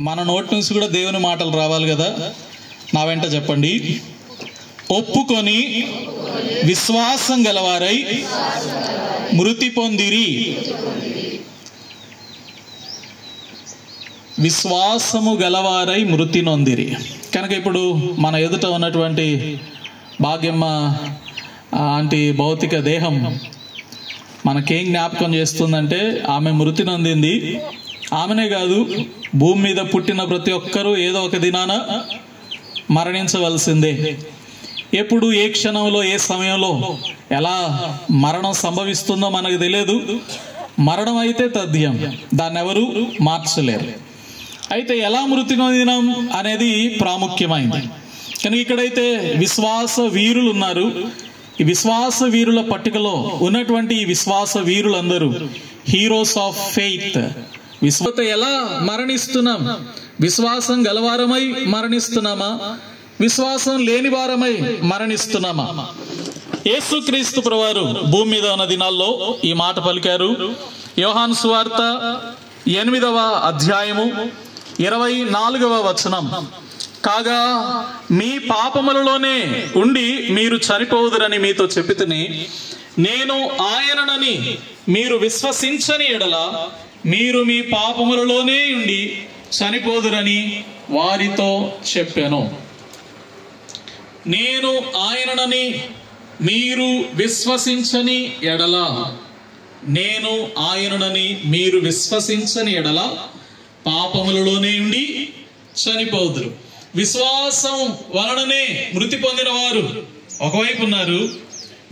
మన నోటి నుంచి కూడా దేవుని మాటలు రావాలి కదా. నా వెంట చెప్పండి. ఒప్పుకొని విశ్వాసం గలవారై మృతి పొందిరి. విశ్వాసము గలవారై మృతి నొందిరి. కనుక ఇప్పుడు మన ఎదుట ఉన్నటువంటి భాగ్యమ్మ ఆంటీ భౌతిక దేహం మనకేం జ్ఞాపకం చేస్తుందంటే ఆమె మృతి నొందింది. ఆమెనే కాదు, భూమి మీద పుట్టిన ప్రతి ఒక్కరూ ఏదో ఒక దినాన మరణించవలసిందే. ఎప్పుడు, ఏ క్షణంలో, ఏ సమయంలో ఎలా మరణం సంభవిస్తుందో మనకు తెలియదు. మరణం అయితే తథ్యం, దాన్ని ఎవరు మార్చలేరు. అయితే ఎలా మృతి నొందినాం అనేది ప్రాముఖ్యమైంది. కానీ ఇక్కడైతే విశ్వాస వీరులు ఉన్నారు. ఈ విశ్వాస వీరుల పట్టికలో ఉన్నటువంటి ఈ విశ్వాస వీరులందరూ హీరోస్ ఆఫ్ ఫెయిత్. ఎలా మరణిస్తున్నాం? విశ్వాసం గలవారమై మరణిస్తున్నామా? విశ్వాసం లేని వారమై మరణిస్తున్నామా? యేసుక్రీస్తు ప్రభువారు భూమి మీద ఉన్న దినాల్లో ఈ మాట పలికారు. యోహాను సువార్త 8వ అధ్యాయము 24వ వచనం. కాగా మీ పాపములలోనే ఉండి మీరు చనిపోవుదురని మీతో చెప్పితిని. నేను ఆయననని మీరు విశ్వసించని ఎడల మీరు మీ పాపములలోనే ఉండి చనిపోదురని వారితో చెప్పాను. నేను ఆయననని మీరు విశ్వసించని ఎడల, నేను ఆయననని మీరు విశ్వసించని ఎడల పాపములలోనే ఉండి చనిపోదురు. విశ్వాసం వలననే మృతి పొందిన వారు ఒకవైపు ఉన్నారు,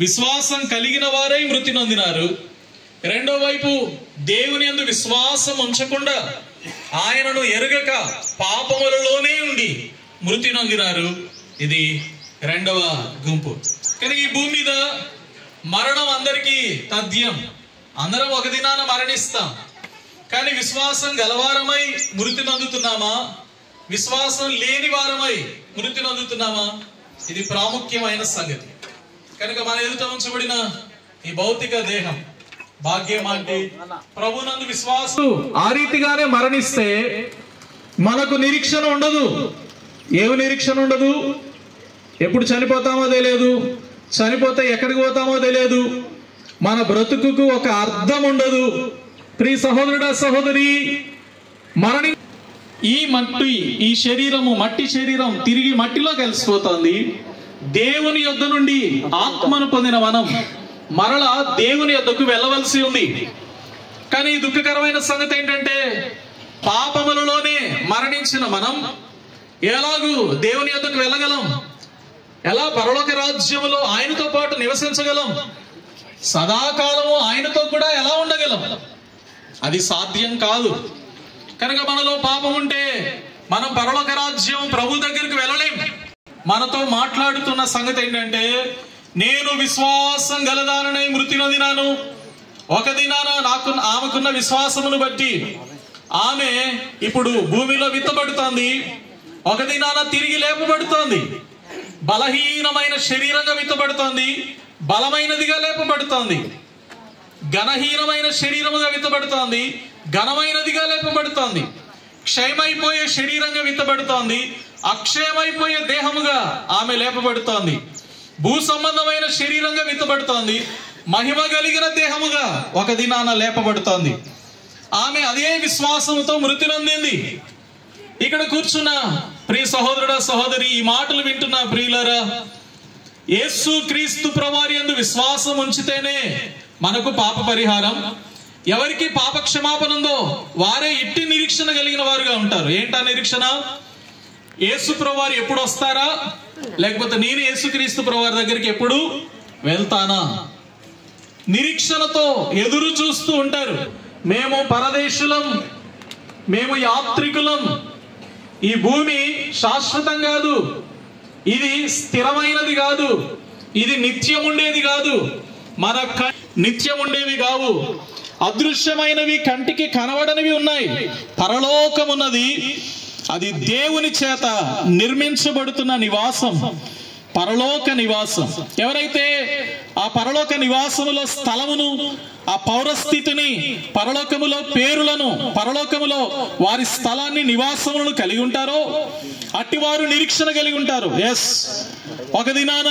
విశ్వాసం కలిగిన వారై మృతి నొందినారు. రెండో వైపు దేవుని యందు విశ్వాసం ఉంచకుండా ఆయనను ఎరుగక పాపములలోనే ఉండి మృతి నొందినారు. ఇది రెండవ గుంపు. కానీ ఈ భూమి మీద మరణం అందరికీ తథ్యం. అందరం ఒక దినాన మరణిస్తాం. కానీ విశ్వాసం గలవారమై మృతి నొందుతున్నామా? విశ్వాసం లేని వారమై మృతి నొందుతున్నామా? ఇది ప్రాముఖ్యమైన సంగతి. కనుక మన ఎదుట ఉంచబడిన ఈ భౌతిక దేహం భాగ్యం అంటే ప్రభునందు విశ్వాసం ఆ రీతిగానే మరణిస్తే మనకు నిరీక్షణ ఉండదు. ఏమి నిరీక్షణ ఉండదు? ఎప్పుడు చనిపోతామో తెలియదు, చనిపోతే ఎక్కడికి పోతామో తెలియదు, మన బ్రతుకుకు ఒక అర్థం ఉండదు. ప్రియ సహోదరుడా, సహోదరి, ఈ శరీరము, మట్టి శరీరం తిరిగి మట్టిలో కలిసిపోతుంది. దేవుని యొద్ద నుండి ఆత్మను పొందిన మనం మరలా దేవుని యొద్దకు వెళ్ళవలసి ఉంది. కానీ దుఃఖకరమైన సంగతి ఏంటంటే పాపములలోనే మరణించిన మనం ఎలాగూ దేవుని యొద్దకు వెళ్ళగలం? ఎలా పరలోక రాజ్యములో ఆయనతో పాటు నివసించగలం? సదాకాలము ఆయనతో కూడా ఎలా ఉండగలం? అది సాధ్యం కాదు. కనుక మనలో పాపం ఉంటే మనం పరలోక రాజ్యం ప్రభు దగ్గరికి వెళ్ళలేం. మనతో మాట్లాడుతున్న సంగతి ఏంటంటే, నేను విశ్వాసం గలదానై మృతి నొందినాను. ఒక దినాన ఆమెకున్న విశ్వాసమును బట్టి ఆమె ఇప్పుడు భూమిలో విత్తబడుతోంది. ఒక దినాన తిరిగి లేపబడుతోంది. బలహీనమైన శరీరంగా విత్తబడుతోంది, బలమైనదిగా లేపబడుతోంది. ఘనహీనమైన శరీరముగా విత్తబడుతోంది, ఘనమైనదిగా లేపబడుతోంది. క్షయమైపోయే శరీరంగా విత్తబడుతోంది, అక్షయమైపోయే దేహముగా ఆమె లేపబడుతోంది. భూ సంబంధమైన శరీరంగా విత్తబడుతోంది, మహిమ కలిగిన దేహముగా ఒక దినాన లేపబడుతోంది. ఆమె అదే విశ్వాసంతో మృతి నొందింది. ఇక్కడ కూర్చున్న ప్రియ సహోదరుడా, సహోదరి, ఈ మాటలు వింటున్న ప్రియులారా, యేసు క్రీస్తు ప్రభువారి యందు విశ్వాసం ఉంచితేనే మనకు పాప పరిహారం. ఎవరికి పాప క్షమాపణ ఉందో వారే ఇట్టి నిరీక్షణ కలిగిన వారుగా ఉంటారు. ఏంటా నిరీక్షణ? యేసు ప్రభువారు ఎప్పుడు వస్తారా, లేకపోతే నేను యేసుక్రీస్తు ప్రభువారి దగ్గరికి ఎప్పుడు వెళ్తానా? నిరీక్షణతో ఎదురు చూస్తూ ఉంటారు. మేము పరదేశులం, మేము యాత్రికులం. ఈ భూమి శాశ్వతం కాదు, ఇది స్థిరమైనది కాదు, ఇది నిత్యం ఉండేది కాదు. మన నిత్యం ఉండేవి కావు, అదృశ్యమైనవి, కంటికి కనబడనివి ఉన్నాయి. పరలోకం ఉన్నది, అది దేవుని చేత నిర్మించబడుతున్న నివాసం, పరలోక నివాసం. ఎవరైతే ఆ పరలోక నివాసములో స్థలమును ఆ పౌరస్థితిని, పరలోకములో పేరులను, పరలోకములో వారి స్థలాన్ని, నివాసములను కలిగి ఉంటారో అట్టివారు నిరీక్షణ కలిగి ఉంటారు. ఎస్, ఒక దినాన